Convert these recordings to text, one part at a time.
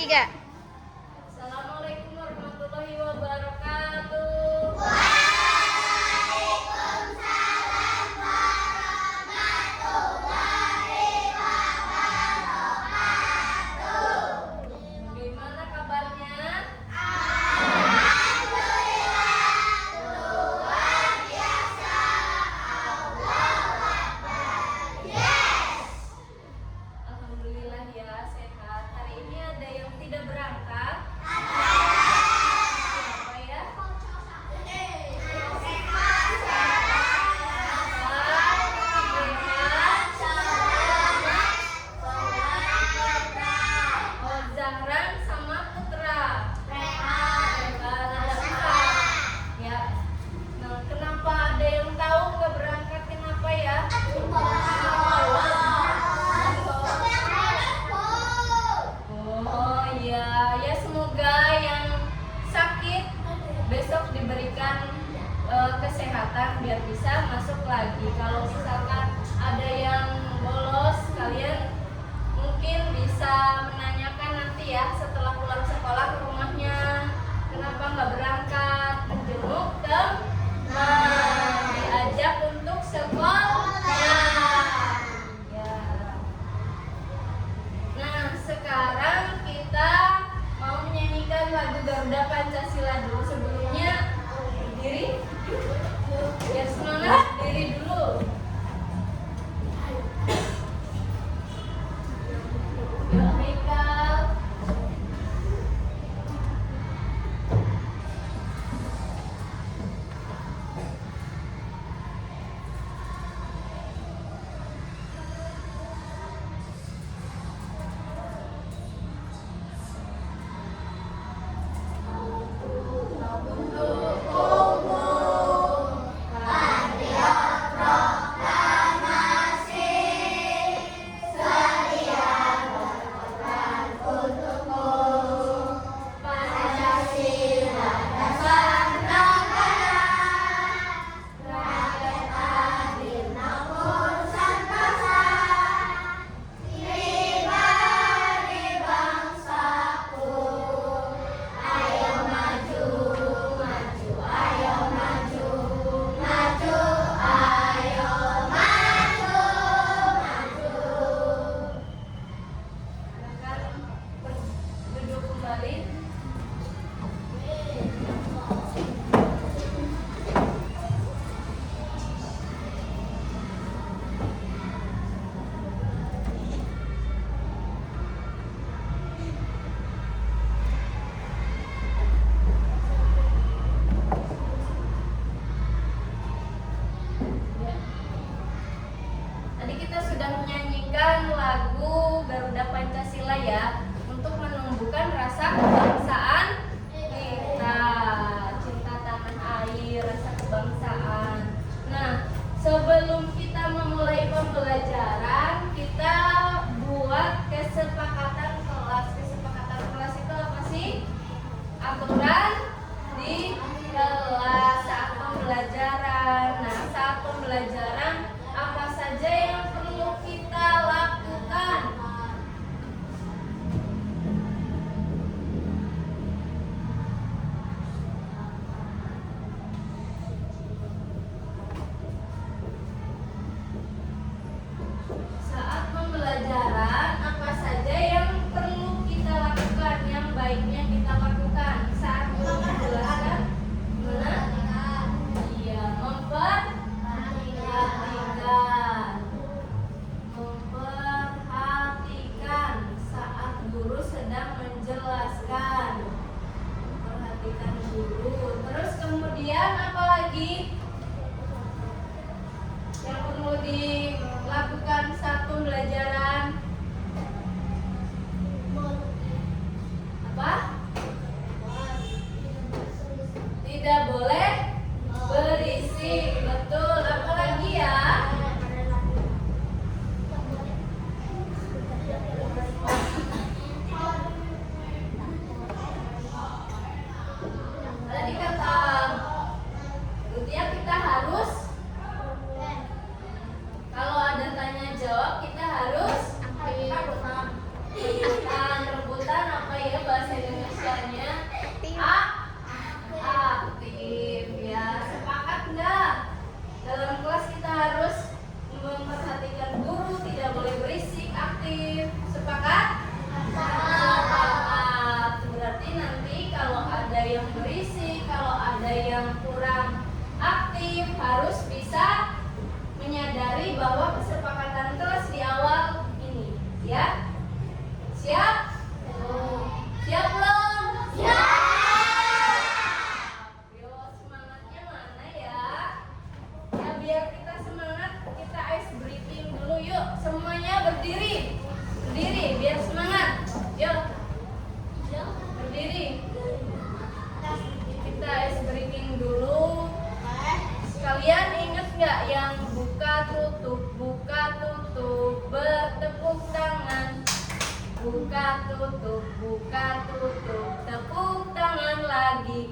3. Assalamualaikum warahmatullahi wabarakatuh. Waalaikumsalam warahmatullahi wabarakatuh. Bagaimana kabarnya? Alhamdulillah, luar biasa. Allahu Akbar. Yes. Alhamdulillah ya, sehat. Hari ini ada yang tidak berangkat. Siapa ya? Oh, Zahran sama Putra. Ya. Nah, kenapa ada yang tahu nggak berangkat? Kenapa ya? Oh iya, ya semoga yang sakit besok diberikan kesehatan biar bisa masuk lagi. Kalau misalkan ada yang bolos, kalian mungkin bisa menanyakan nanti ya setelah pulang sekolah ke rumahnya, kenapa nggak berangkat, menjenguk teman, diajak untuk sekolah. Ya. Nah, sekarang kita mau menyanyikan lagu Garuda Pancasila dulu. Sebelumnya berdiri. Biar semangat, diri dulu. Yuk, Haikal. Silakan duduk kembali. Ya. Tadi kita sudah menyanyikan lagu Garuda Pancasila ya, untuk menumbuhkan rasa kebangsaan kita, cinta tanah air, rasa kebangsaan. Nah, sebelum kita memulai pembelajaran, kita buat kesepakatan kelas. Kesepakatan kelas itu apa sih? Aturan di kelas saat pembelajaran. Nah, saat pembelajaran apa saja yang perlu kita lakukan? Saat pembelajaran apa saja yang perlu kita lakukan, yang baiknya kita lakukan saat menjelaskan? Gimana? Iya, memperhatikan saat guru sedang menjelaskan. Memperhatikan guru. Terus kemudian apa lagi yang perlu dilakukan saat pembelajaran? Apa? Tidak boleh berisik. Betul. Apa lagi ya? Tadi kata Lutia kita harus, kalau ada tanya jawab kita harus tutup. Tepuk tangan lagi.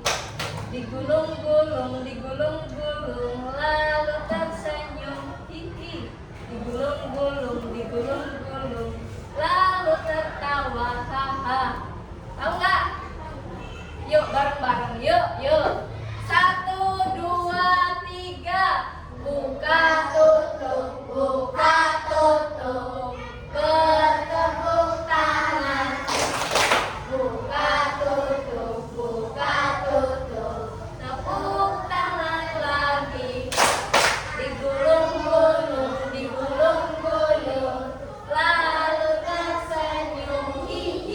Digulung-gulung, digulung-gulung, lalu tersenyum. Hihi. Digulung-gulung, digulung-gulung, lalu tertawa. Haha. Tahu nggak? Yuk bareng-bareng, yuk. 1, 2, 3. Buka tutup, buka tutup. Bertepuk tangan. Buka tutup, buka tutup. Tepuk tangan lagi. Digulung-gulung, digulung-gulung, lalu tersenyum. Hihi.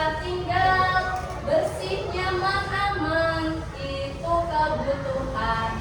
tempat tinggal, bersih, nyaman, aman, itu kebutuhan.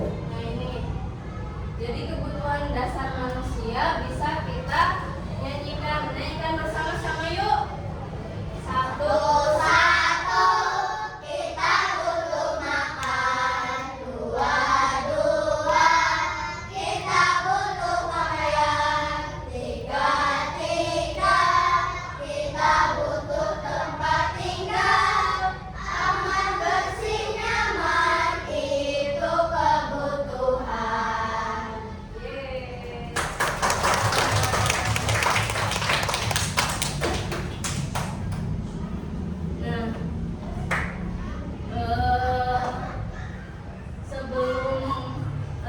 Nah ini, jadi kebutuhan dasar manusia bisa kita nyanyikan bersama-sama yuk. Satu. Satu, kita butuh makan. Dua, kita butuh pakaian. Tiga, kita butuh tempat tinggal. Aman, bersih, nyaman, itu kebutuhan. Yeay. Nah, sebelum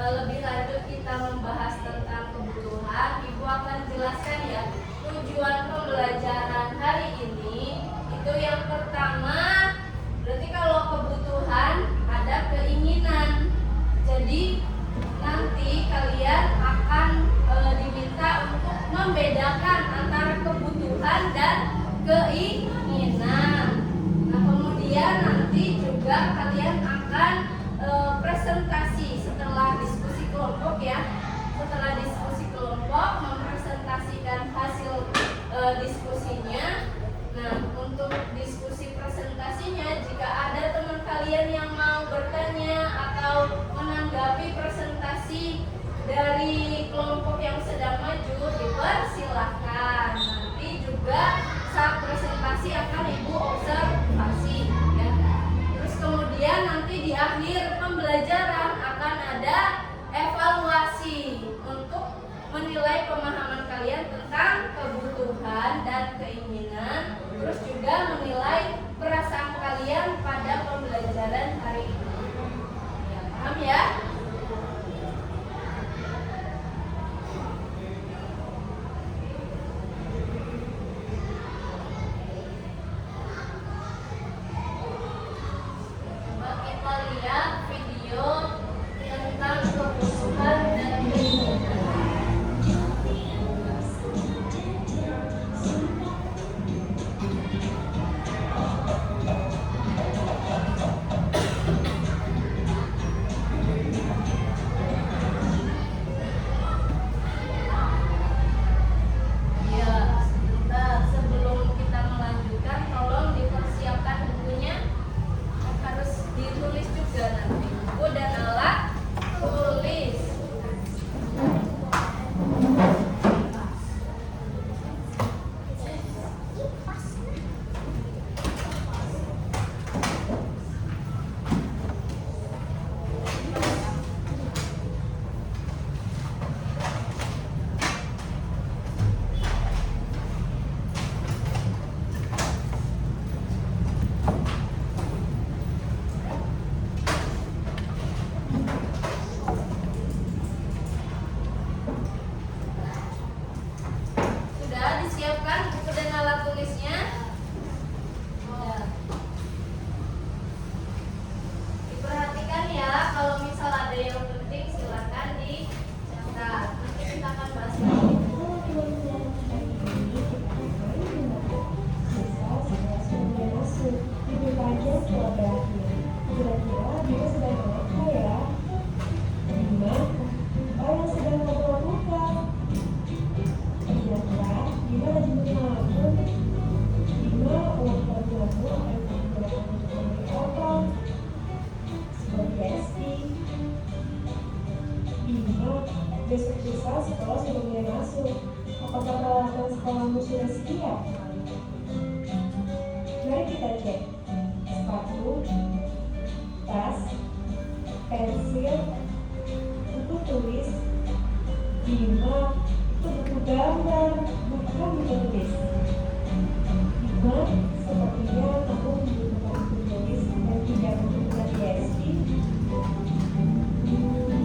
lebih lanjut kita membahas tentang kebutuhan, Ibu akan jelaskan ya tujuan pembelajaran hari ini. Itu yang pertama, berarti kalau kebutuhan ada keinginan. Jadi nanti kalian akan diminta untuk membedakan antara kebutuhan dan keinginan. Nah, kemudian nanti juga kalian akan presentasi setelah diskusi kelompok ya. Setelah diskusi kelompok mempresentasikan hasil diskusinya. Nah, untuk diskusi presentasinya, jika ada teman kalian yang mau bertanya atau menanggapi presentasi dari kelompok yang sedang maju, dipersilahkan. Nanti juga saat presentasi akan Ibu observasi ya. Terus kemudian nanti di akhir pembelajaran akan ada evaluasi untuk masuk. Apakah peralatan sekolahmu sudah siap? Mari kita cek. Sepatu, tas, pensil, buku tulis, bima, itu buku gambar, bukan buku tulis. Bima, sepertinya kamu membutuhkan buku tulis dan tidak membutuhkan PSP.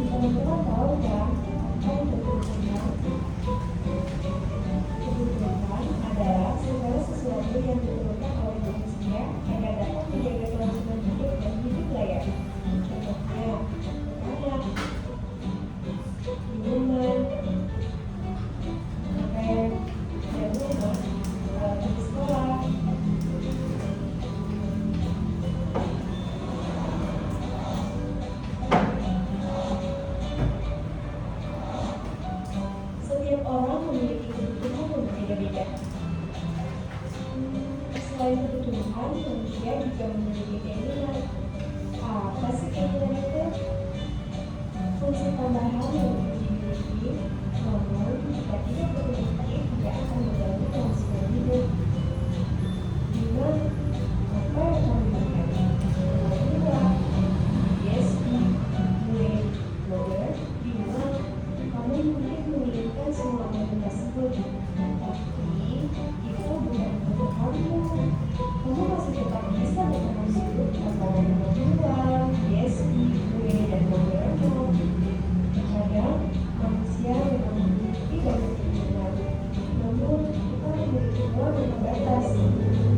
Teman-teman tahu kan apa yang kebutuhan? Kebutuhan adalah segala sesuatu yang diperlukan oleh manusia agar dapat menjaga kelangsungan hidup dan hidup layak. Contohnya, makanan, minuman, pakaian, dan rumah, peralatan sekolah. Setiap orang memiliki kebutuhan yang berbeda-beda. Selain kebutuhan, manusia juga memiliki keinginan. Apa sih keinginan itu? Fungsi tambahan yang dimiliki, namun jika tidak memiliki, tidak akan mengganggu kelangsungan hidup. Bima, apa yang kamu inginkan? Bima, PSP, gue, blogger, Bima, kamu mungkin menginginkan semua item tersebut, tapi itu bukan kebutuhanmu. Kamu masih tetap bisa bertahan hidup tanpa menjual PSP, gue, dan bloggermu. Terkadang manusia memang memiliki banyak keinginan, namun kita memiliki uang yang terbatas.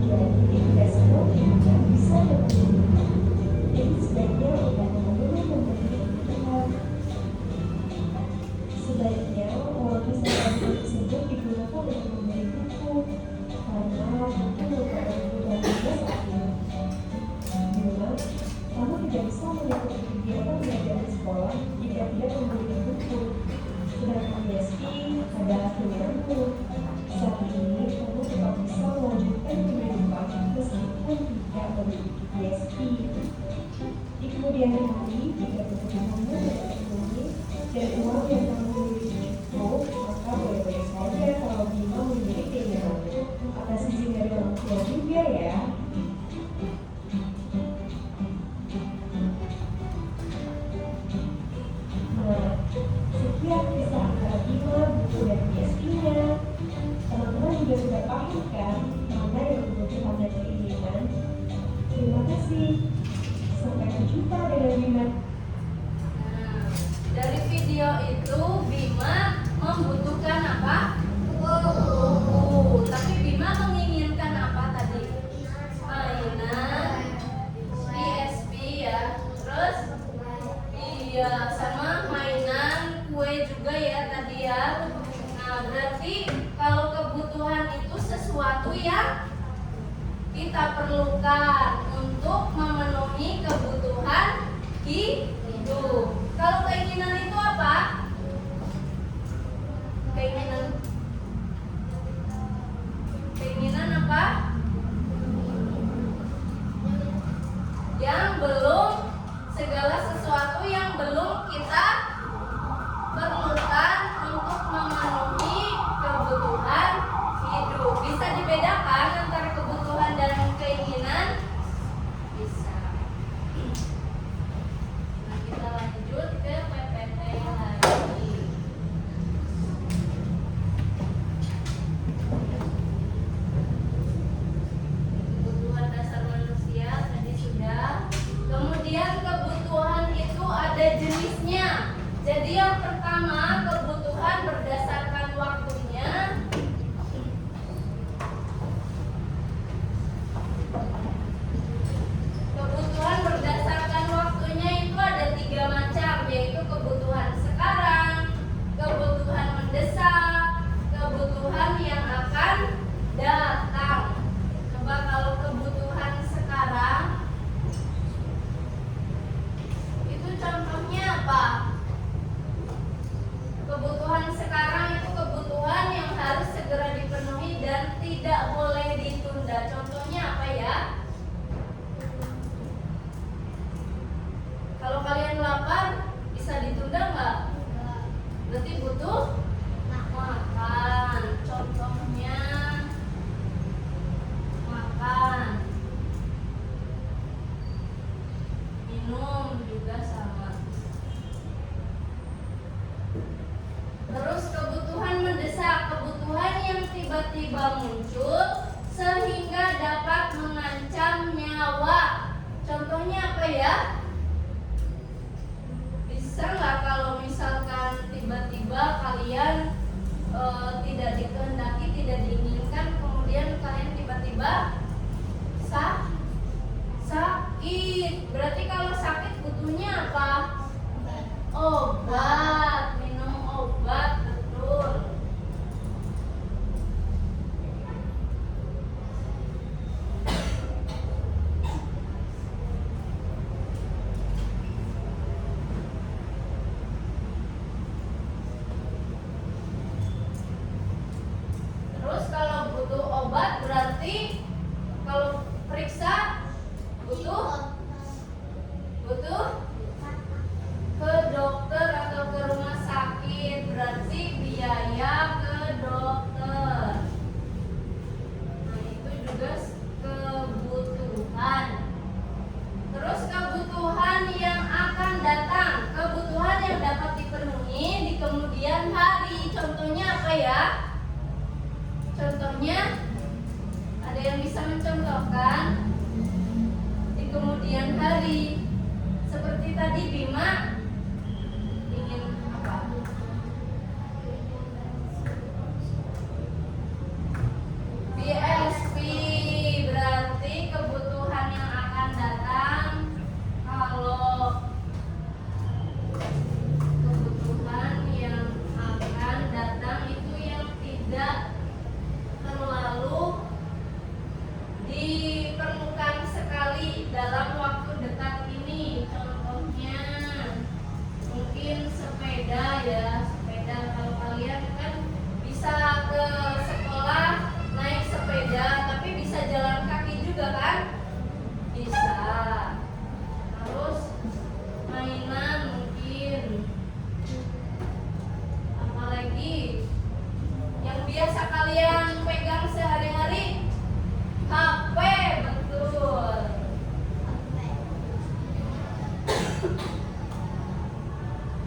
Jadi tidak semua keinginan bisa terpenuhi. Jadi sebaiknya untuk memenuhi kebutuhan. Sebaiknya uang misalkan tersebut digunakan untuk membeli buku, karena buku merupakan kebutuhan kita saat ini. Bima, kamu tidak bisa mengikuti kegiatan belajar di sekolah jika tidak membeli buku. Sedangkan PSP adalah keinginanmu. Saat ini kamu tetap bisa melanjutkan kehidupan meskipun tidak memiliki PSP. Di kemudian hari, jika kebutuhanmu tidak terpenuhi dan uang yang kamu miliki cukup, maka boleh-boleh saja kalau Bima memiliki keinginan. Atas izin dari orang tua juga ya. Nah, sekian kisah antara Bima, buku, dan PSP-nya. Teman-teman juga sudah paham kan mana yang kebutuhan dan keinginan? Terima kasih. Sampai berjumpa dengan Bima. Nah, dari video itu Bima membutuhkan apa? Buku. Tapi Bima menginginkan apa tadi? Mainan, PSP ya. Terus iya sama mainan, kue juga ya tadi ya. Nah, berarti kalau kebutuhan itu sesuatu yang kita perlukan untuk memenuhi kebutuhan hidup. Kalau keinginan itu apa? Keinginan apa? Yang belum, segala sesuatu yang belum kita perlukan untuk memenuhi kebutuhan hidup. Bisa dibedakan antara kebutuhan dan keinginan? Bisa. Nah, kita lanjut ke PPT lagi. berarti kalau periksa butuh ke dokter atau ke rumah sakit, berarti biaya ke dokter. Nah, itu juga kebutuhan. Terus kebutuhan yang akan datang, kebutuhan yang dapat dipenuhi di kemudian hari. Contohnya apa ya? Contohnya, ada yang bisa mencontohkan di kemudian hari? Seperti tadi Bima ingin apa? BSP, berarti kebutuhan yang akan datang. Kalau kebutuhan yang akan datang itu yang tidak terlalu diperlukan sekali dalam waktu dekat ini. Contohnya mungkin sepeda ya, sepeda. Kalau kalian kan bisa ke sekolah naik sepeda, tapi bisa jalan kaki juga kan? Bisa. Terus mainan mungkin. Apalagi yang biasa kalian pegang sehari-hari? HP, betul.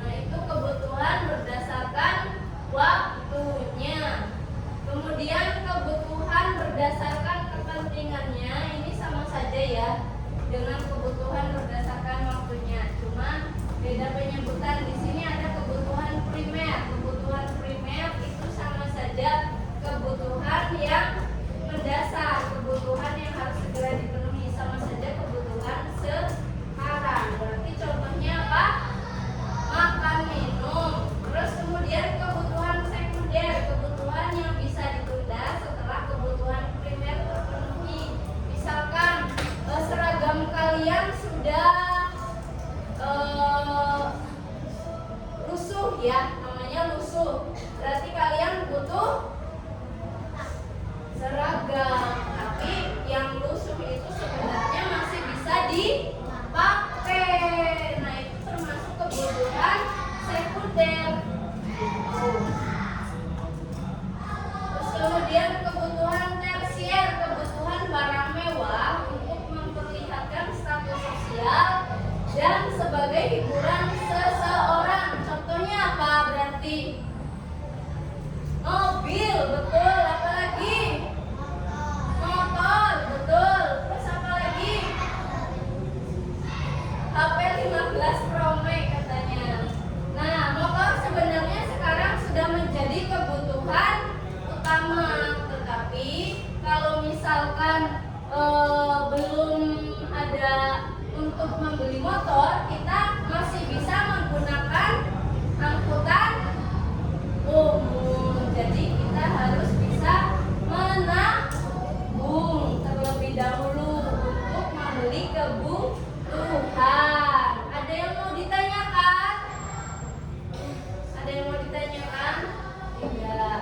Nah, itu kebutuhan berdasarkan waktunya. Kemudian kebutuhan berdasarkan kepentingannya, ini sama saja ya dengan kebutuhan berdasarkan waktunya. Cuma beda penyebutan. Di sini ada kebutuhan primer. Kebutuhan primer itu sama saja kebutuhan yang mendasar, kebutuhan yang harus segera dipenuhi, sama saja kebutuhan sekarang. Berarti contohnya apa? Makan, minum. Terus kemudian kebutuhan sekunder, kebutuhan yang bisa ditunda setelah kebutuhan primer terpenuhi. Misalkan seragam kalian sudah lusuh ya, namanya lusuh. Berarti kalian butuh seragam, tapi yang lusuh itu sebenarnya masih bisa dipakai. Nah, itu termasuk kebutuhan sekunder. Terus kemudian kebutuhan tersier, kebutuhan barang mewah untuk memperlihatkan status sosial dan sebagai hiburan seseorang. Contohnya apa berarti? Mobil, betul. Apalagi? Motor, betul. Terus apa lagi? HP 15 Pro Max katanya. Nah, motor sebenarnya sekarang sudah menjadi kebutuhan utama. Tetapi kalau misalkan belum ada untuk membeli motor, kita masih bisa menggunakan angkutan umum. Jadi kita harus bisa menabung terlebih dahulu untuk membeli kebutuhan. Ada yang mau ditanyakan? Ada yang mau ditanyakan? Tidak.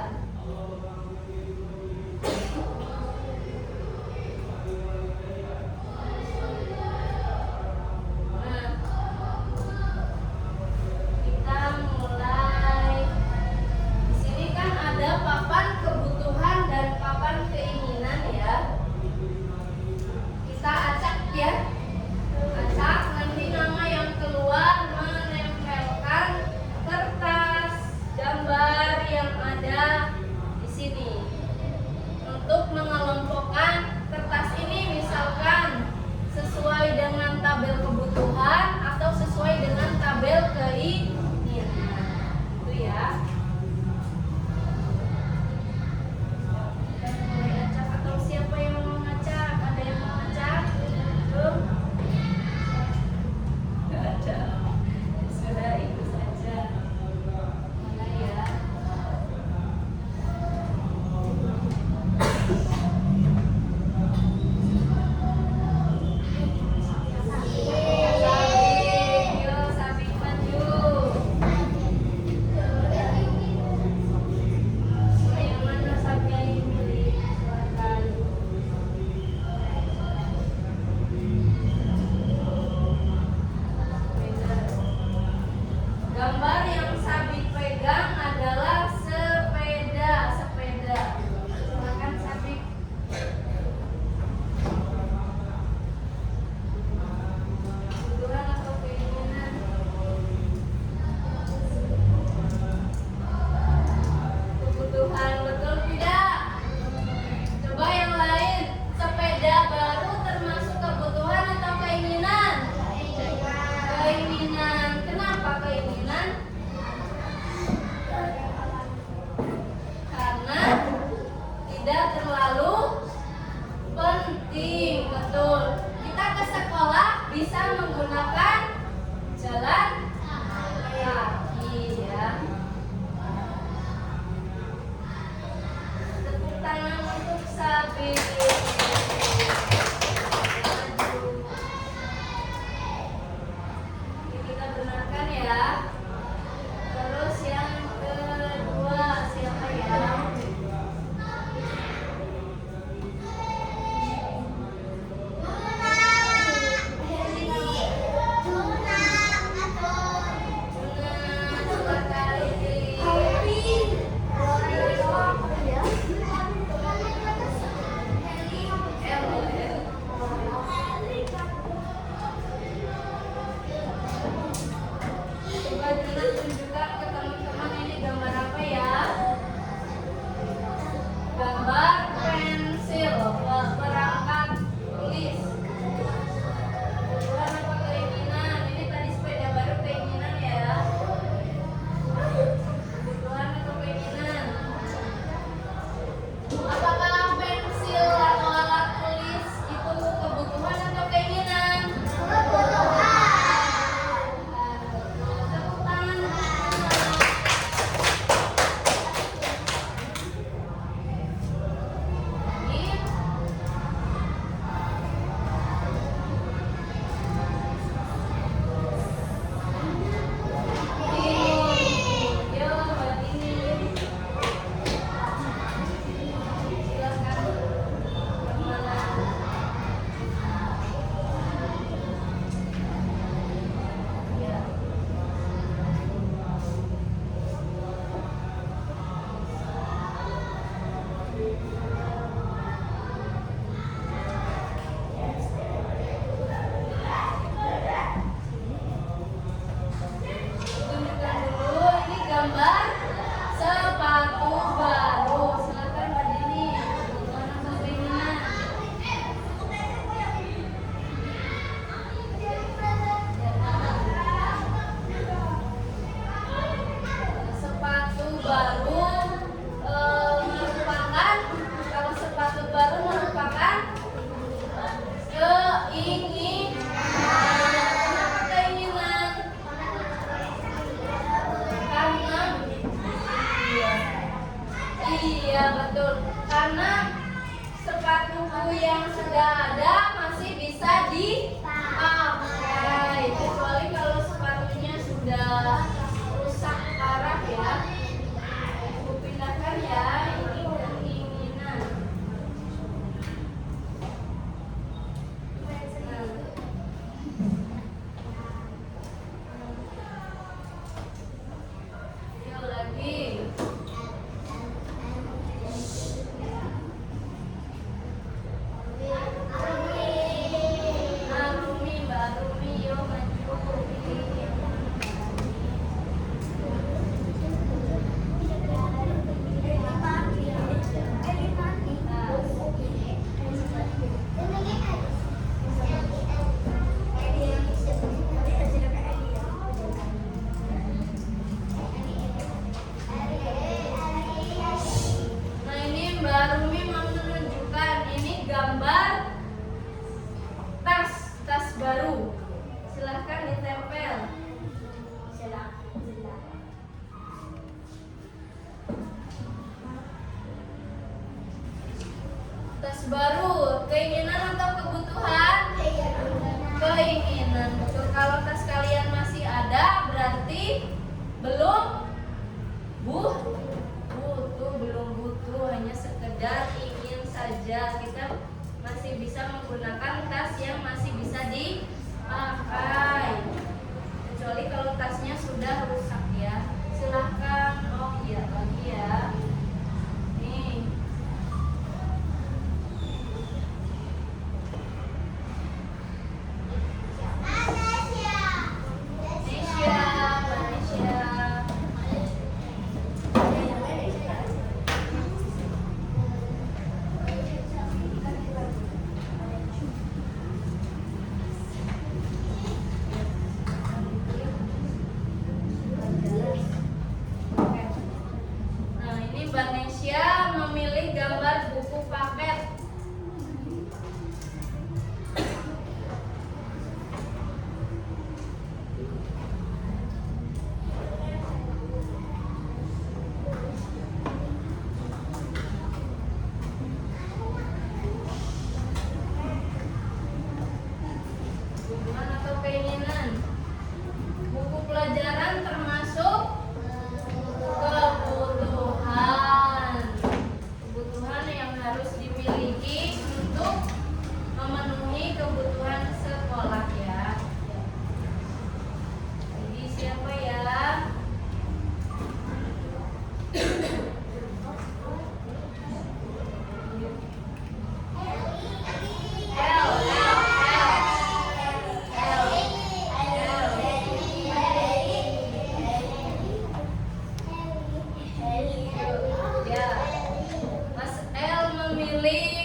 Nah, rapi. Maju. Ini kita benarkan ya. Terus yang kedua siapa ya? Coba Juna tunjukkan ke teman-teman ini gambar apa ya? Gambar pensil, perangkat tulis. Kebutuhan apa keinginan? Ini tadi sepeda baru keinginan ya. Kebutuhan atau keinginan? Apakah pensil atau alat tulis itu kebutuhan atau keinginan? Tepuk tangan. Yo, Mbak Tini. Silakan. Kemana? Ya. Tunjukkan dulu ini gambar sepatu baru. Silakan Mbak Dini. Kebutuhan atau keinginan? Sepatu baru merupakan, kalau sepatu baru merupakan keinginan. Kenapa keinginan? Karena iya betul, karena sepatuku yang sudah ada masih bisa dipakai, kecuali kalau sepatunya sudah rusak parah ya. Aku pindahkan ya, ini keinginan. Yuk lagi. Arumi, Mbak Arumi, yuk maju. Nah ini Mbak Rumi mau menunjukkan ini gambar tas baru. Silahkan ditempel. Tas baru, keinginan atau kebutuhan? Keinginan. Betul. Kalau tas kalian masih ada, berarti belum butuh, belum butuh, hanya sekedar ingin saja. Kita masih bisa menggunakan tas yang masih bisa dipakai, kecuali kalau tasnya sudah rusak ya. Silahkan. Oh iya, lagi ya. Nih.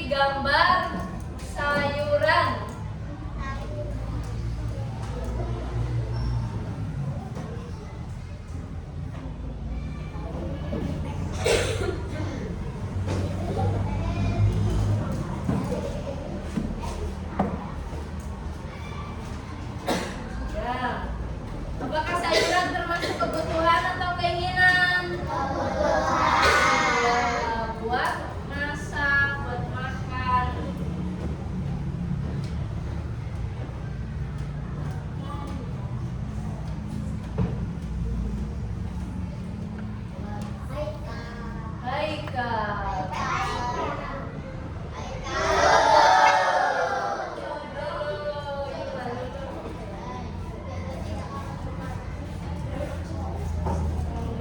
memilih gambar sayuran. Ya. Apakah sayuran termasuk kebutuhan atau keinginan? Ya, buat masak, buat makan. Haikal.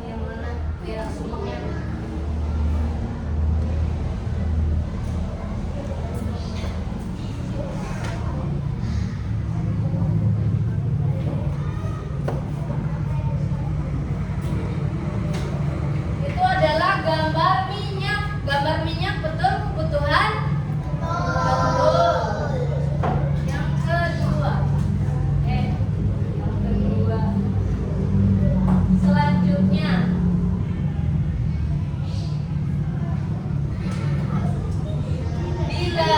Yang mana? Biar semuanya. Itu adalah gambar minyak. Gambar minyak betul kebutuhan? Betul. Yang kedua. Yang kedua. Selanjutnya. Bila.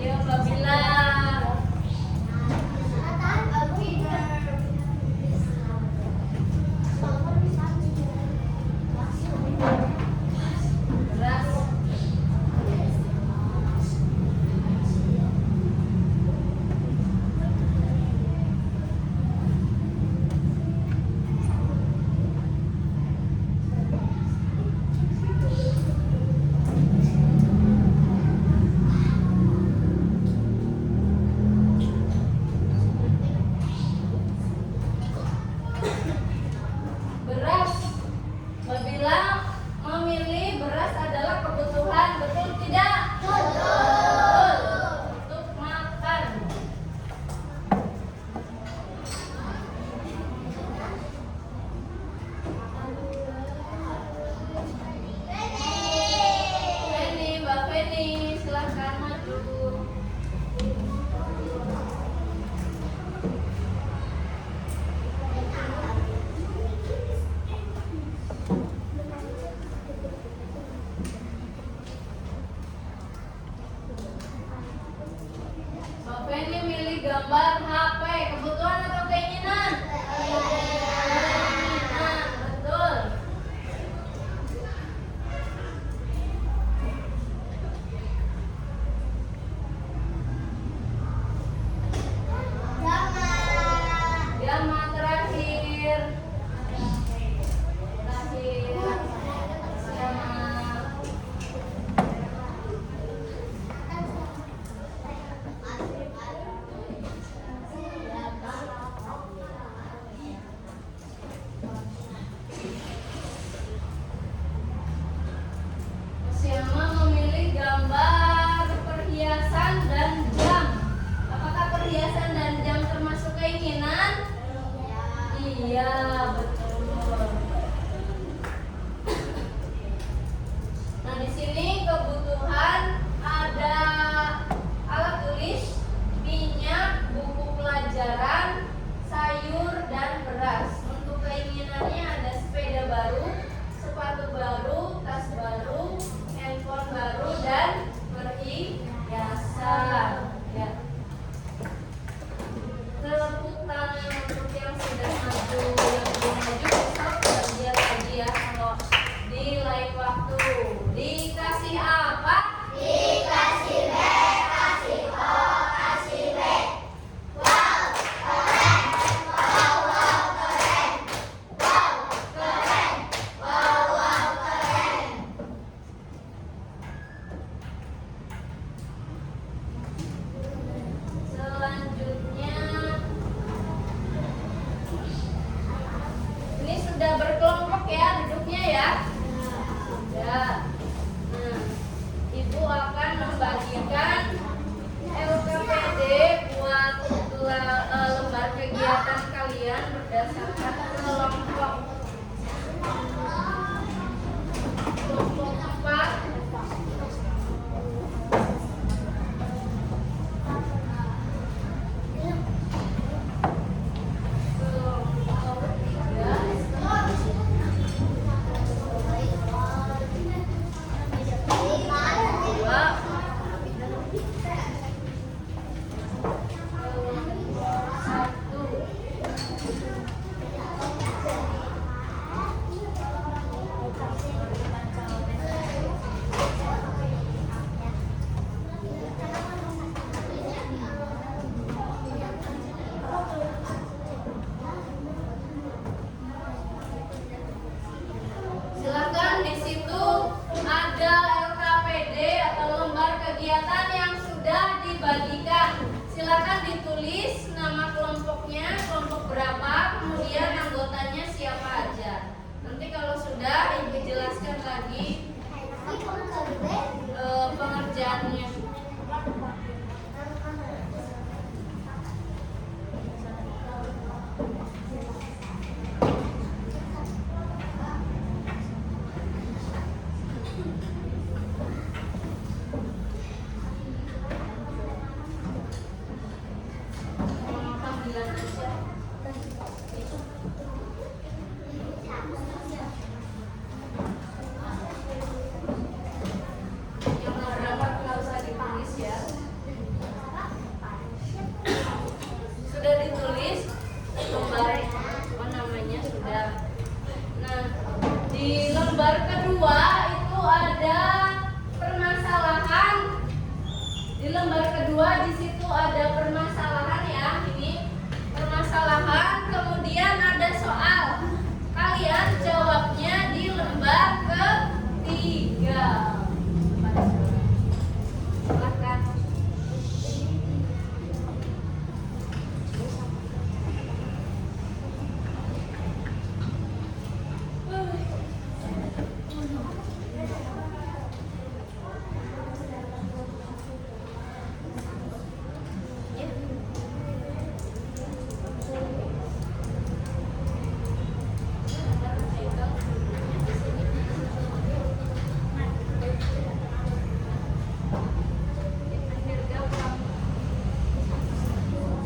Ya, apabila. Beras. Beras. Apabila memilih beras adalah kebutuhan, betul tidak? Betul. Untuk makan. Feni, Mbak Feni, silahkan maju. Mbak Feni milih gambar HP, kebutuhan atau keinginan? Keinginan, betul. Yang terakhir. Siapa memilih gambar perhiasan dan jam? Apakah perhiasan dan jam termasuk keinginan? Iya, betul. Nah, di sini kebutuhan ada alat tulis, minyak, buku pelajaran, sayur, dan beras. Untuk keinginannya ada sepeda baru, sepatu baru, tas baru, handphone baru, dan perhiasan. Ya. Tepuk tangan untuk yang sudah maju, yang belum kedua itu ada permasalahan. Di lembar kedua di situ ada permasalahan ya. Ini permasalahan, kemudian ada soal. Kalian jawabnya di lembar ketiga. Silakan.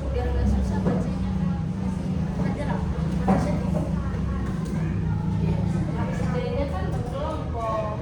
Biar nggak susah bacanya Kerjainnya kan berkelompok.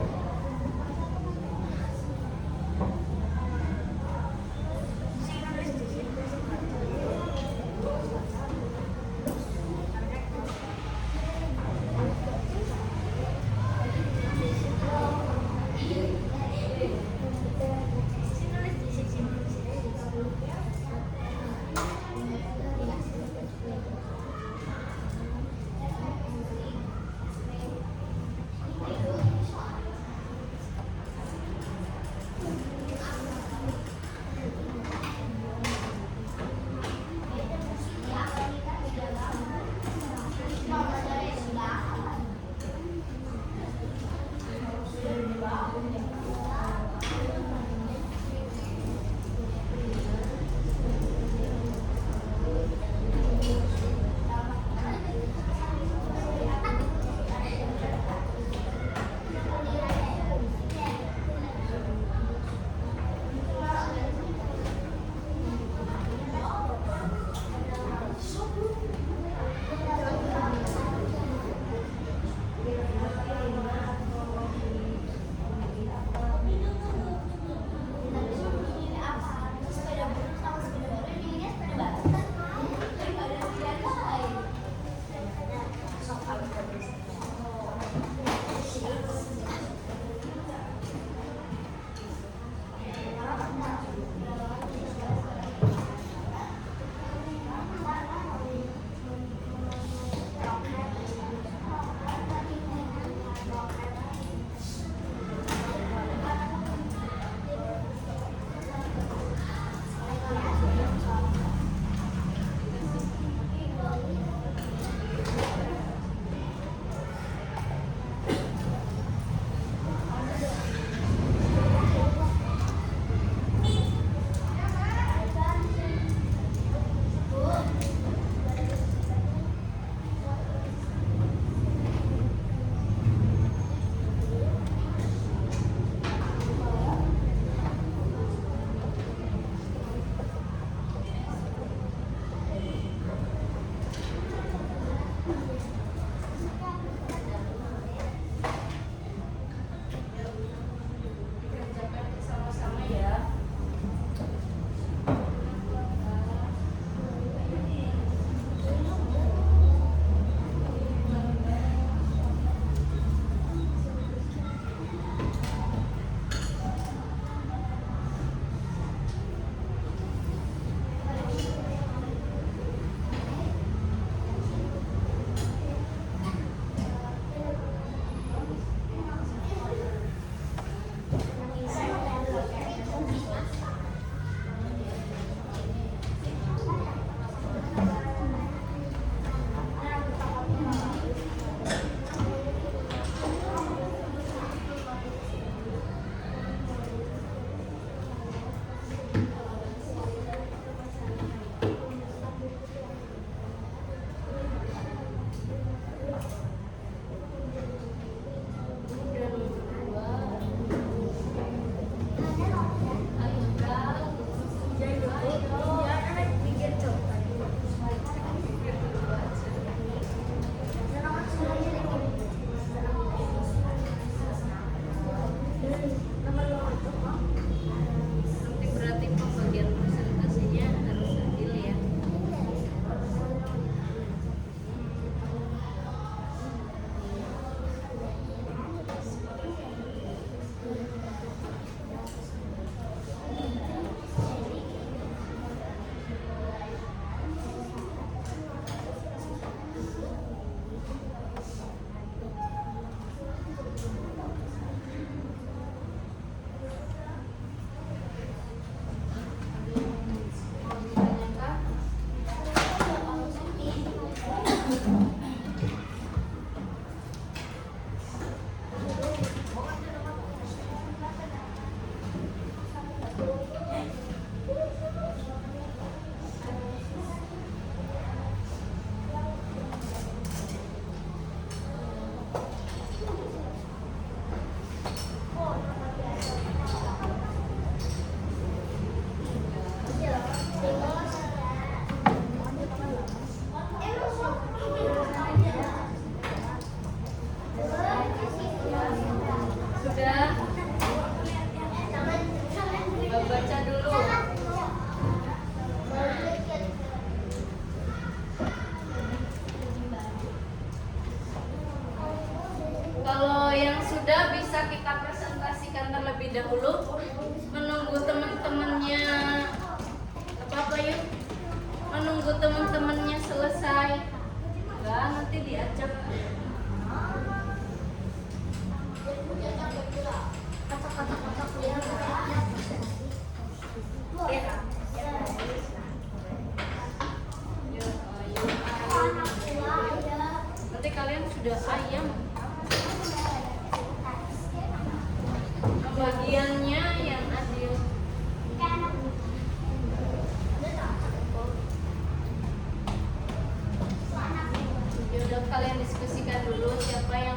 Sudah. Baca dulu. Kalau yang sudah bisa kita presentasikan terlebih dahulu, menunggu teman-temannya apa yuk? Menunggu teman-temannya selesai. Enggak, nanti diajak. Nanti kalian sudah ayam. Bagiannya yang adil. Ya udah, kalian diskusikan dulu siapa yang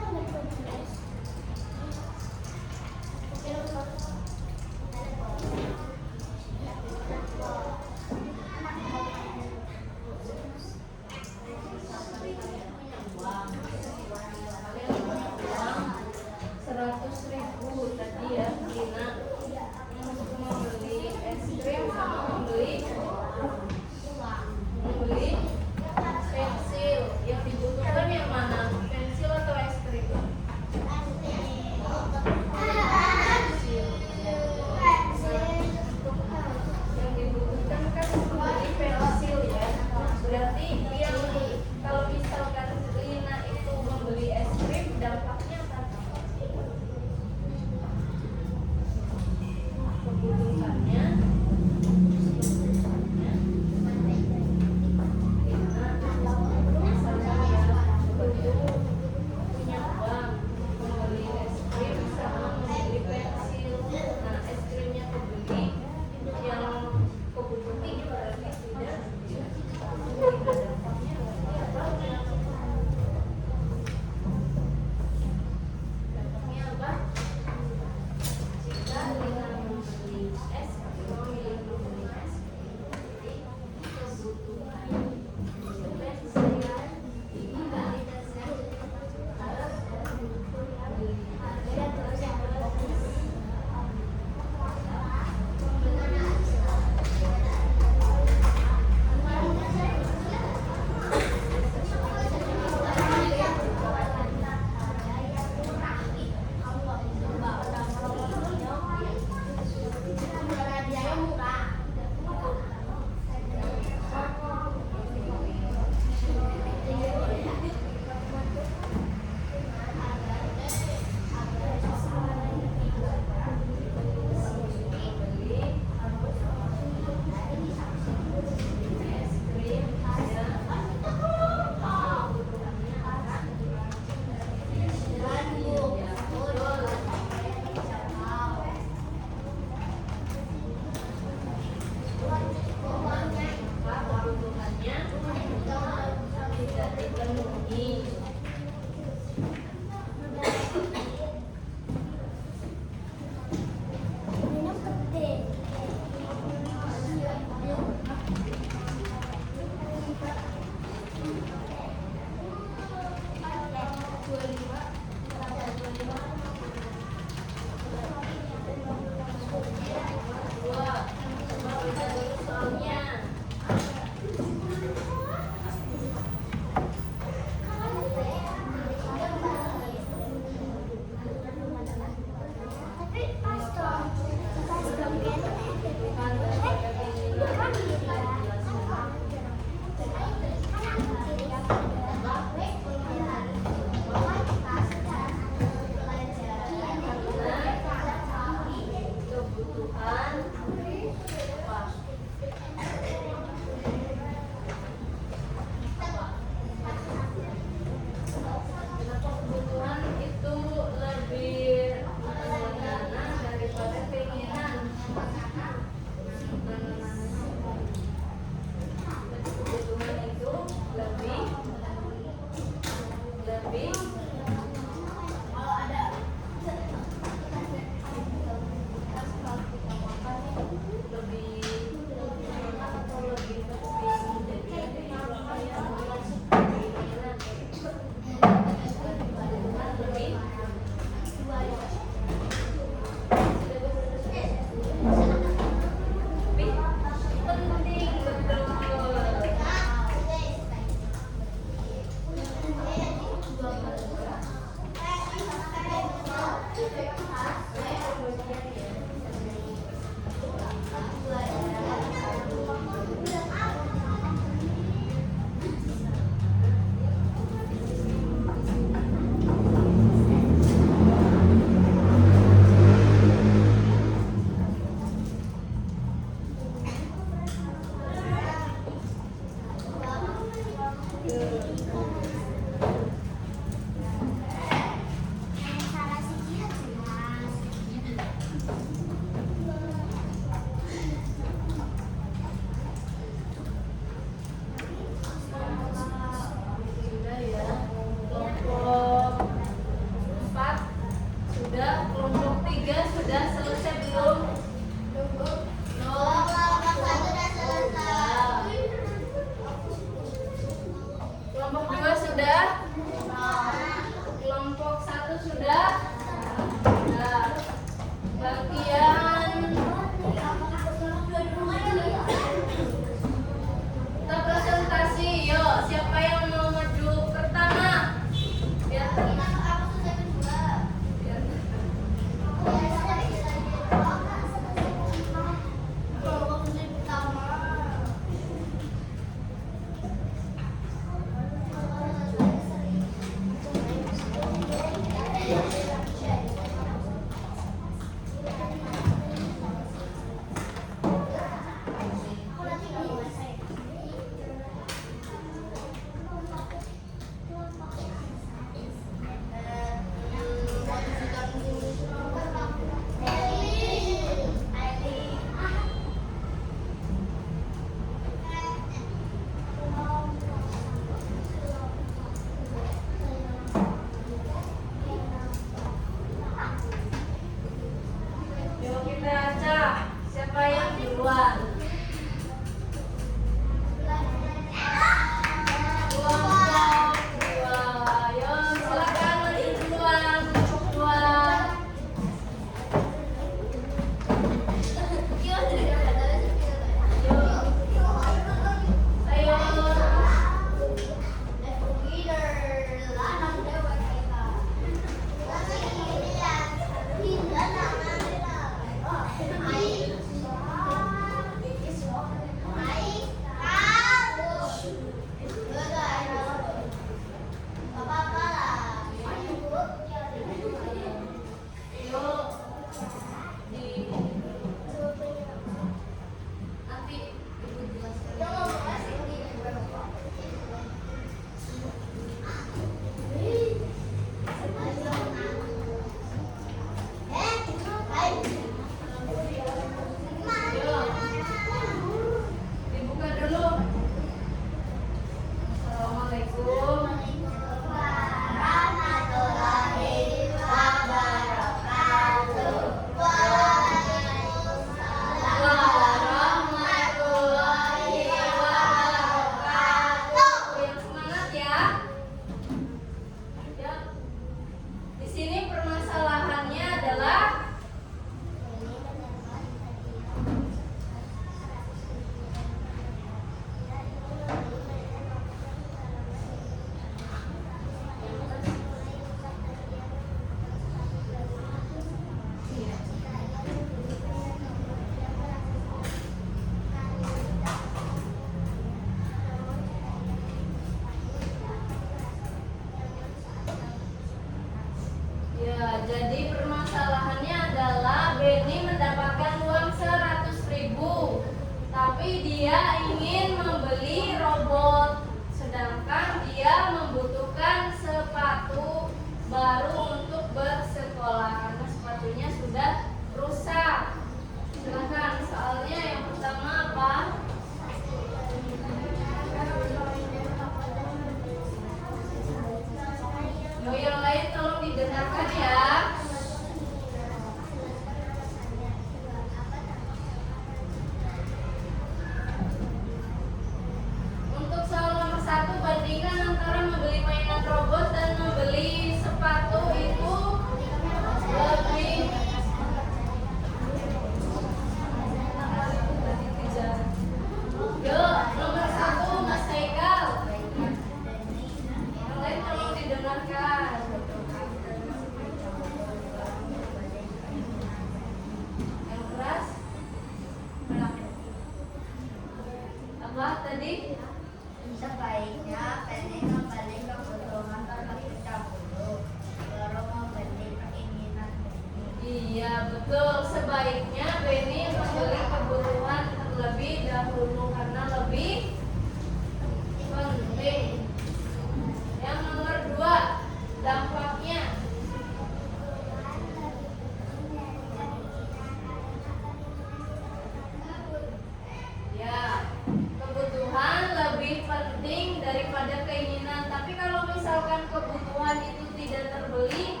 daripada keinginan. Tapi kalau misalkan kebutuhan itu tidak terbeli,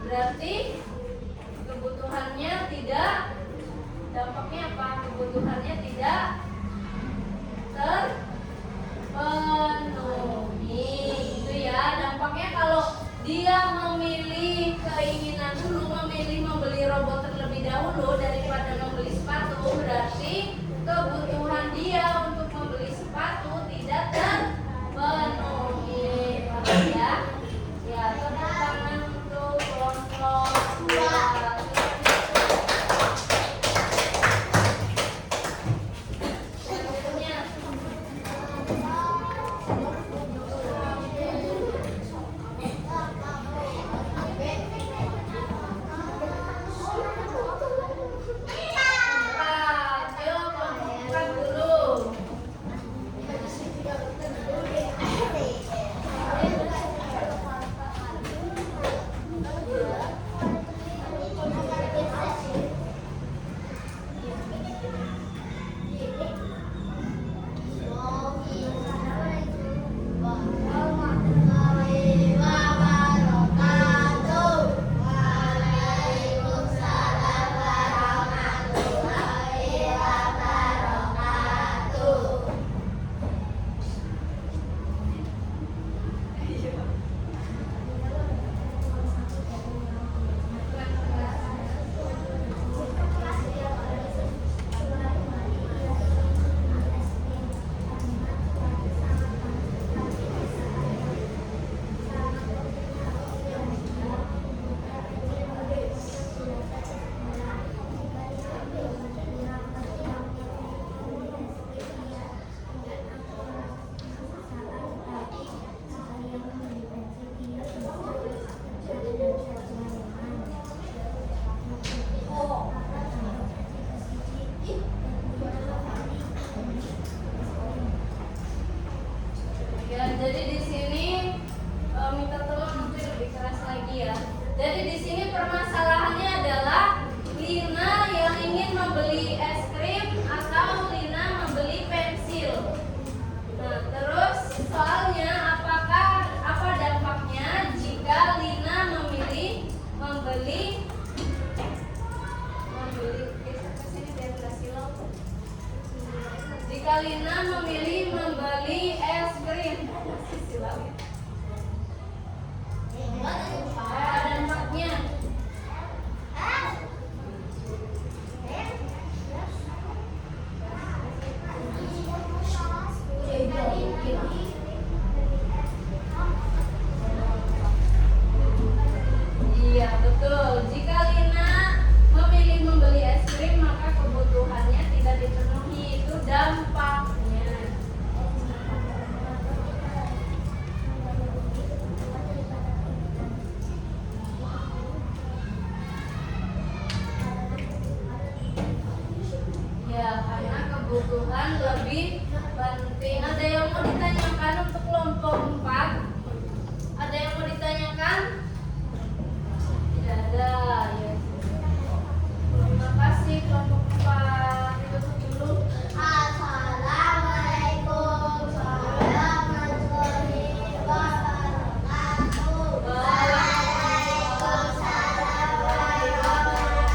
berarti kebutuhannya tidak, dampaknya apa? Kebutuhannya tidak terpenuhi. Itu ya dampaknya kalau dia memilih keinginan dulu, memilih membeli robot terlebih dahulu daripada membeli sepatu, berarti kebutuhan dia untuk membeli sepatu tidak terpenuhi. Paham ya? Ya, tepuk tangan untuk kelompok 2. Jadi di sini minta tolong nanti lebih keras lagi ya. Jadi di sini permasalahannya adalah Lina yang ingin membeli es krim atau Lina membeli pensil. Nah, terus soalnya apa dampaknya jika Lina memilih membeli jika Lina memilih membeli es krim. Dampaknya iya betul. Jika Lina memilih membeli es krim maka kebutuhannya tidak dipenuhi. Itu dampaknya. Ya, karena kebutuhan lebih penting. Ada yang mau ditanyakan untuk kelompok 4? Ada yang mau ditanyakan? Tidak ada. Ya. Terima kasih kelompok 4. Tutup dulu. Assalamualaikum warahmatullahi wabarakatuh. Waalaikumsalam warahmatullahi wabarakatuh.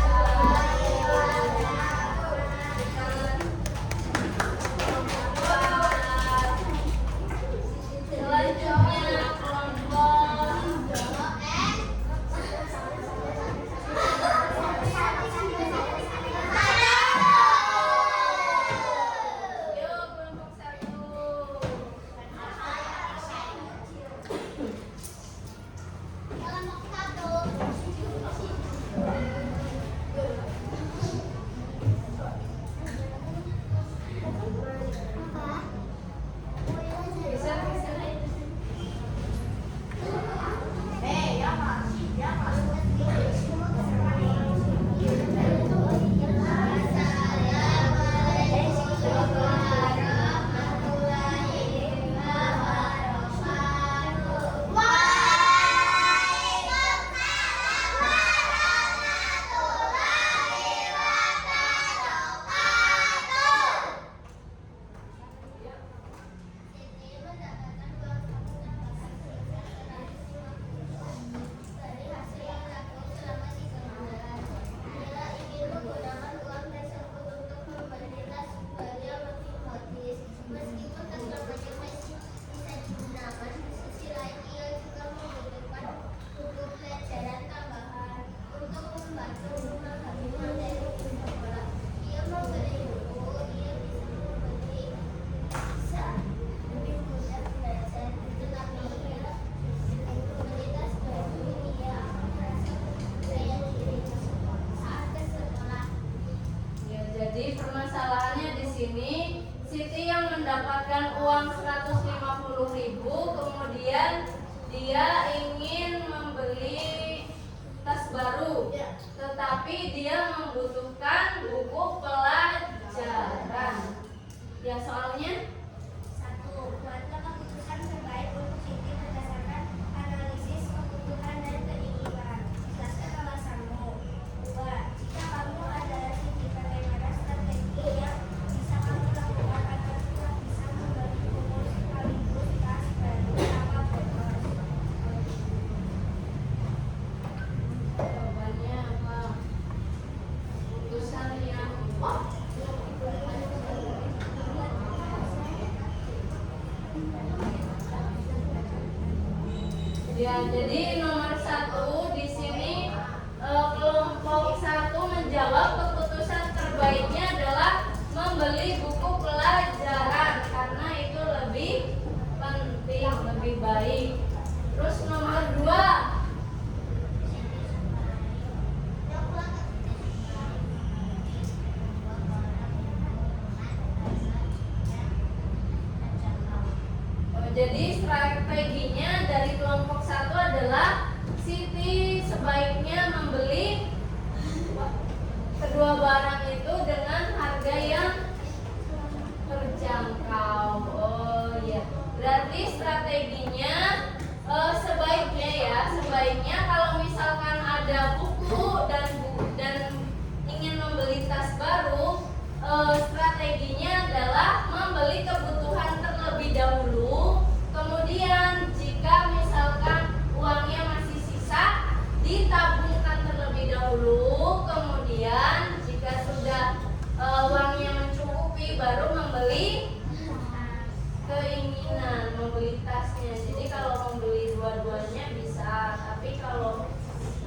dia ingin membeli tas baru, tetapi dia membutuhkan buku pelajaran. Ya, soalnya Satu, buatlah keputusan terbaik untuk Siti berdasarkan analisis kebutuhan dan keinginan. Jelaskan alasanmu. Dua, jika kamu adalah Siti, bagaimana strategi yang bisa kamu lakukan agar tetap bisa membeli buku sekaligus tas baru tanpa boros? jawabannya apa? Keputusan yang ya, jadi nomor 1 di sini kelompok 1 menjawab keputusan terbaiknya adalah membeli buku pelajaran karena itu lebih penting, lebih baik. Terus nomor 2 jadi strateginya dari kelompok 1 adalah Siti sebaiknya membeli kedua barang itu dengan harga yang terjangkau. Oh iya, berarti strateginya sebaiknya kalau misalkan ada buku dan ingin membeli tas baru, strateginya adalah membeli kebutuhan terlebih dahulu. Kemudian jika misalkan uangnya masih sisa, ditabungkan terlebih dahulu. Kemudian jika sudah uangnya mencukupi, baru membeli keinginan, membeli tasnya. Jadi kalau membeli dua-duanya bisa, tapi kalau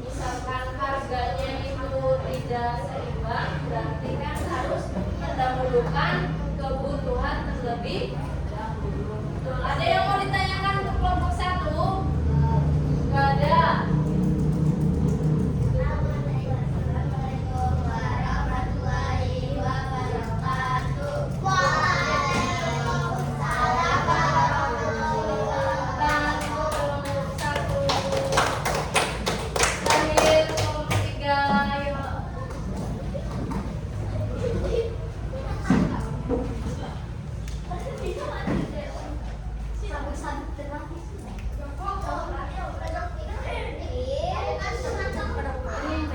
misalkan harganya itu tidak seimbang, berarti kan harus mendahulukan kebutuhan terlebih dahulu. Betul. Ada yang mau ditanyakan untuk kelompok 1? Gak ada. Assalamualaikum warahmatullahi wabarakatuh. Waalaikumsalam warahmatullahi wabarakatuh. Kelompok 1. Terakhir kelompok 3. Ayo.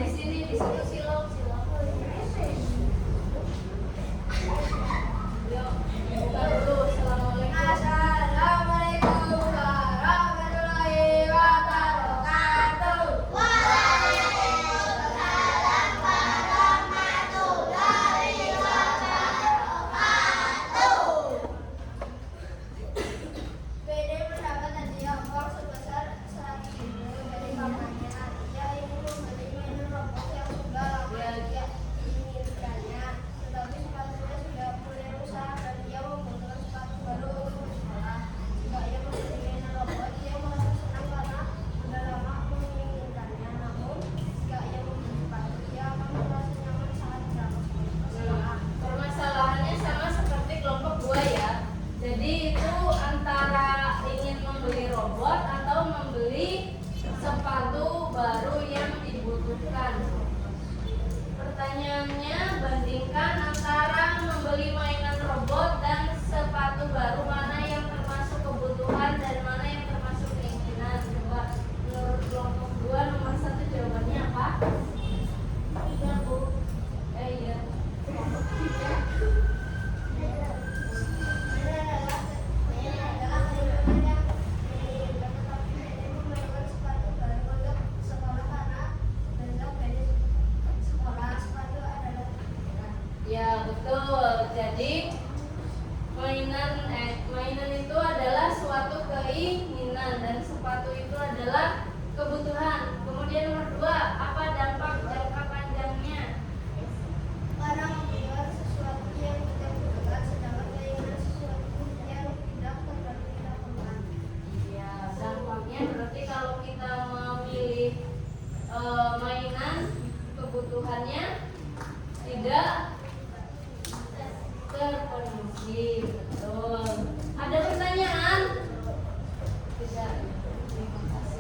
Di sini silau. Yuk, buka dulu. Assalamualaikum. Assalamualaikum warahmatullahi wabarakatuh. Waalaikumsalam warahmatullahi wabarakatuh. PD mendapat hadiah uang sebesar 100.000 dari kampanye. Ia ingin membeli mainan robot yang sudah lama dia inginkannya, tetapi sepatunya sudah mulai rusak dan ia membutuhkan sepatu baru untuk sekolah. Jika ia membeli mainan robot, ia merasa senang karena sudah lama menginginkannya. Namun, jika ia membeli sepatu, ia akan merasa nyaman saat berangkat ke sekolah. Permasalahannya sama seperti kelompok 2 ya. Jadi itu antara ingin membeli robot atau membeli sepatu baru yang dibutuhkan. Pertanyaannya, bandingkan antara membeli mainan robot dan sepatu baru, mana yang termasuk kebutuhan dan mana yang termasuk keinginan. Coba menurut kelompok 2 nomor 1 jawabannya apa? Iya, Bu. Iya. Kelompok 3. Ya, betul. Jadi mainan itu adalah suatu keinginan dan sepatu itu adalah kebutuhan. Kemudian nomor 2, apa dampak jangka panjangnya? Orang membuat sesuatu yang kita butuhkan, sedangkan keinginan sesuatu yang tidak terlalu kita butuhkan. Ya, dampaknya berarti kalau kita memilih mainan, kebutuhannya tidak terpenuhi. Betul. Ada pertanyaan? Tidak. Terima kasih.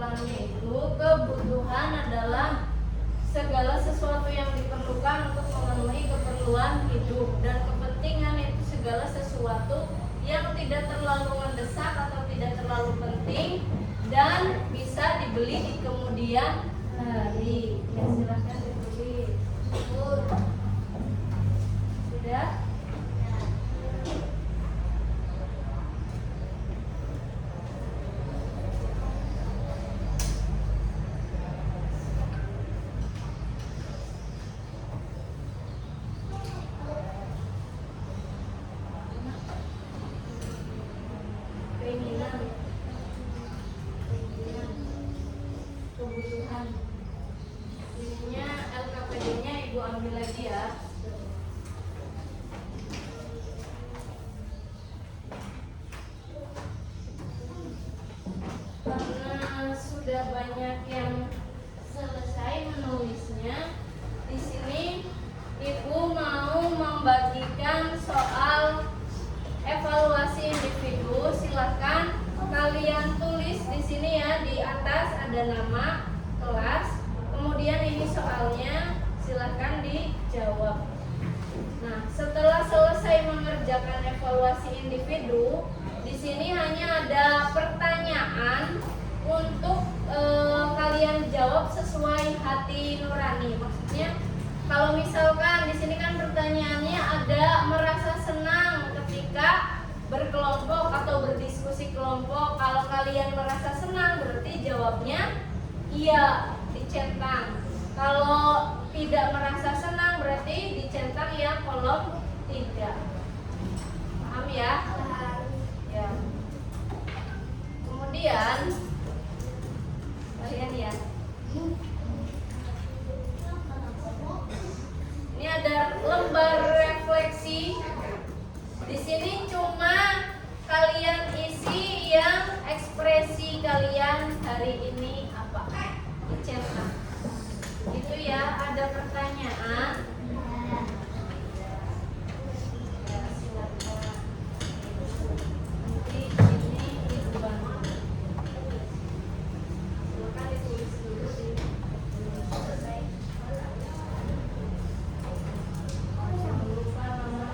pengulangannya itu kebutuhan adalah segala sesuatu yang diperlukan untuk memenuhi keperluan hidup, dan kepentingan itu segala sesuatu yang tidak terlalu mendesak atau tidak terlalu penting dan bisa dibeli di kemudian hari. Ya, silahkan ditulis. Sudah? Kebutuhan. Ininya LKPD-nya Ibu ambil lagi ya. Karena sudah banyak yang selesai menulisnya, di sini Ibu mau membagikan soal evaluasi individu. Silakan kalian tulis di sini ya, di atas ada nama kelas, kemudian ini soalnya, silakan dijawab. Nah, setelah selesai mengerjakan evaluasi individu, di sini hanya ada pertanyaan untuk kalian jawab sesuai hati nurani. Maksudnya, kalau misalkan di sini kan pertanyaannya ada merasa senang ketika berkelompok atau berdiskusi kelompok. Kalau kalian merasa senang berarti jawabnya iya, dicentang. Kalau tidak merasa senang berarti dicentang ya kolom 3. Paham ya? Ya. Kemudian kalian ya. Ini ada lembar refleksi. Di sini cuma kalian isi yang ekspresi kalian hari ini apa? Dicetak. Itu ya, ada pertanyaan. Ya, silakan. Nanti ini Ibu bantu. Silakan ditulis dulu sih. Belum selesai. Jangan lupa nama.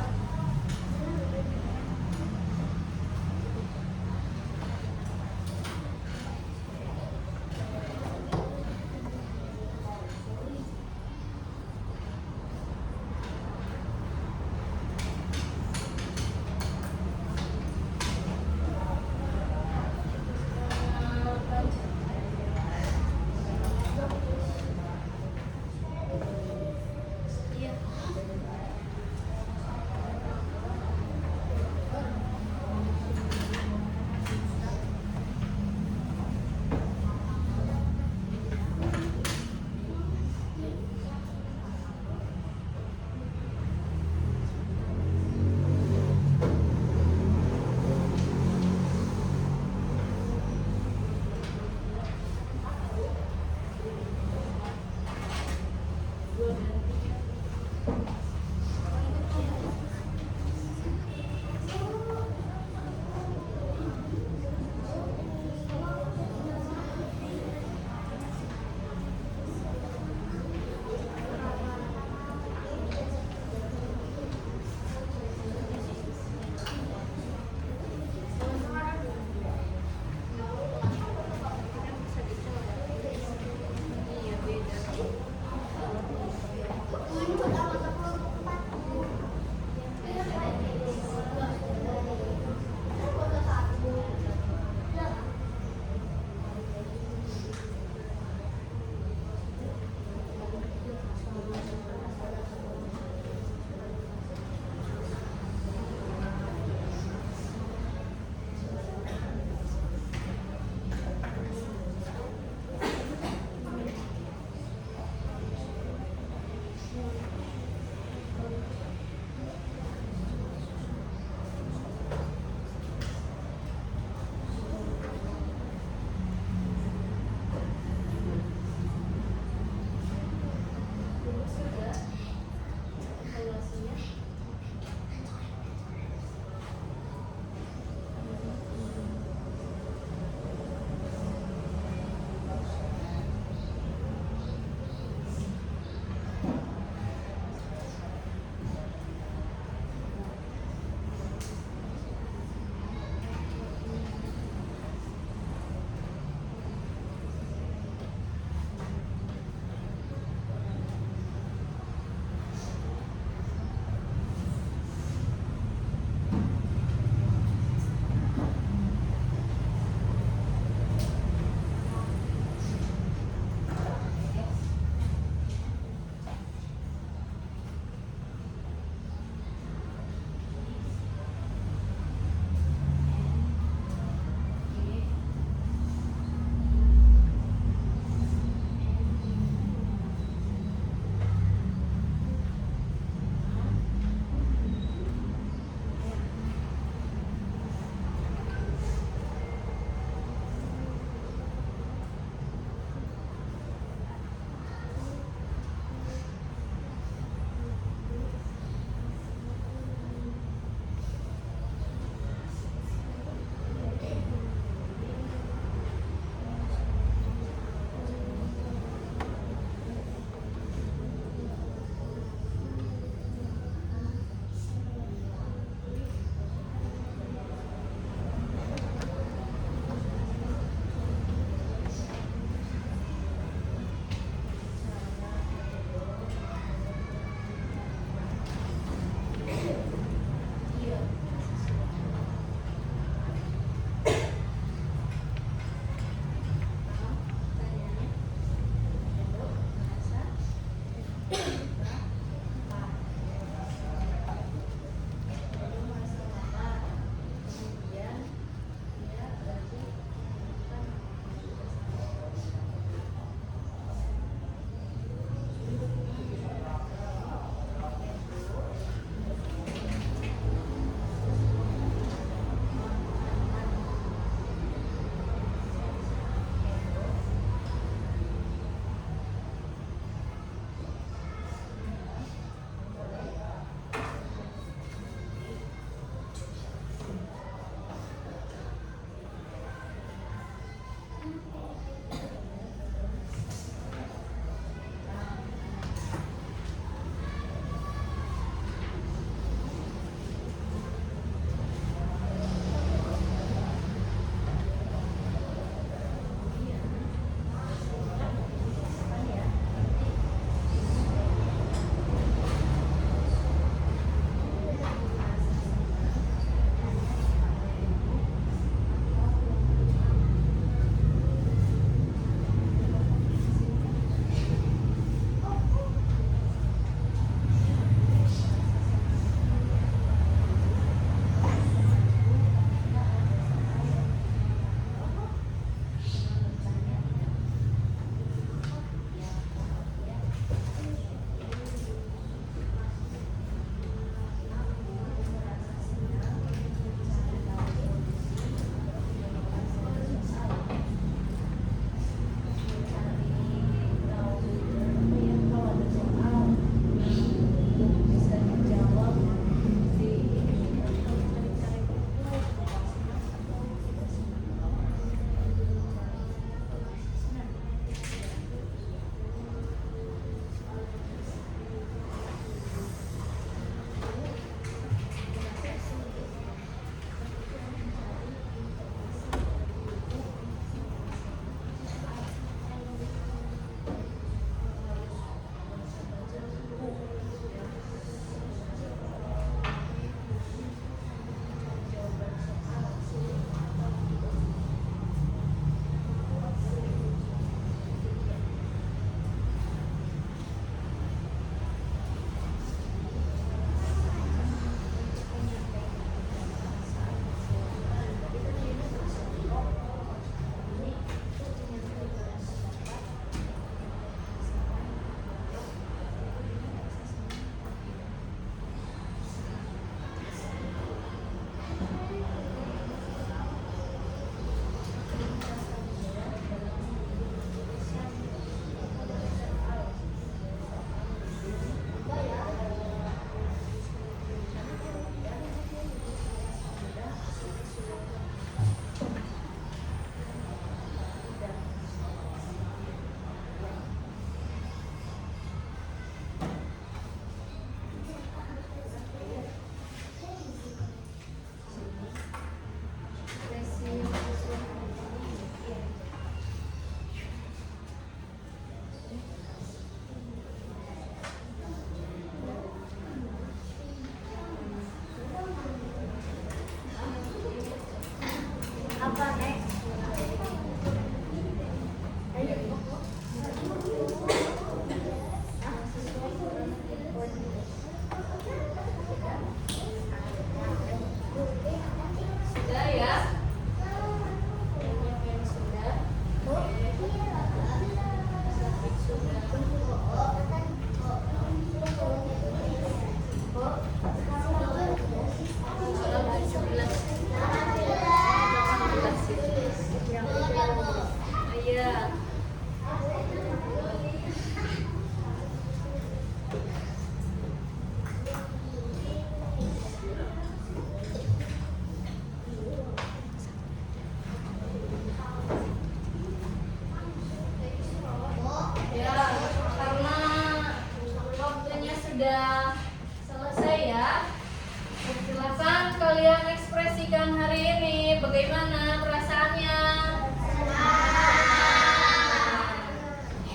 bagaimana perasaannya?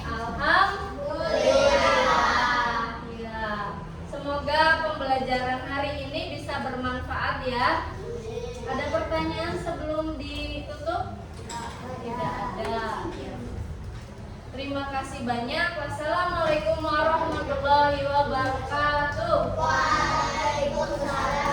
Alhamdulillah. Ya. Semoga pembelajaran hari ini bisa bermanfaat ya. Ada pertanyaan sebelum ditutup? Tidak ada. Ya. Terima kasih banyak. Wassalamualaikum warahmatullahi wabarakatuh. Waalaikumsalam.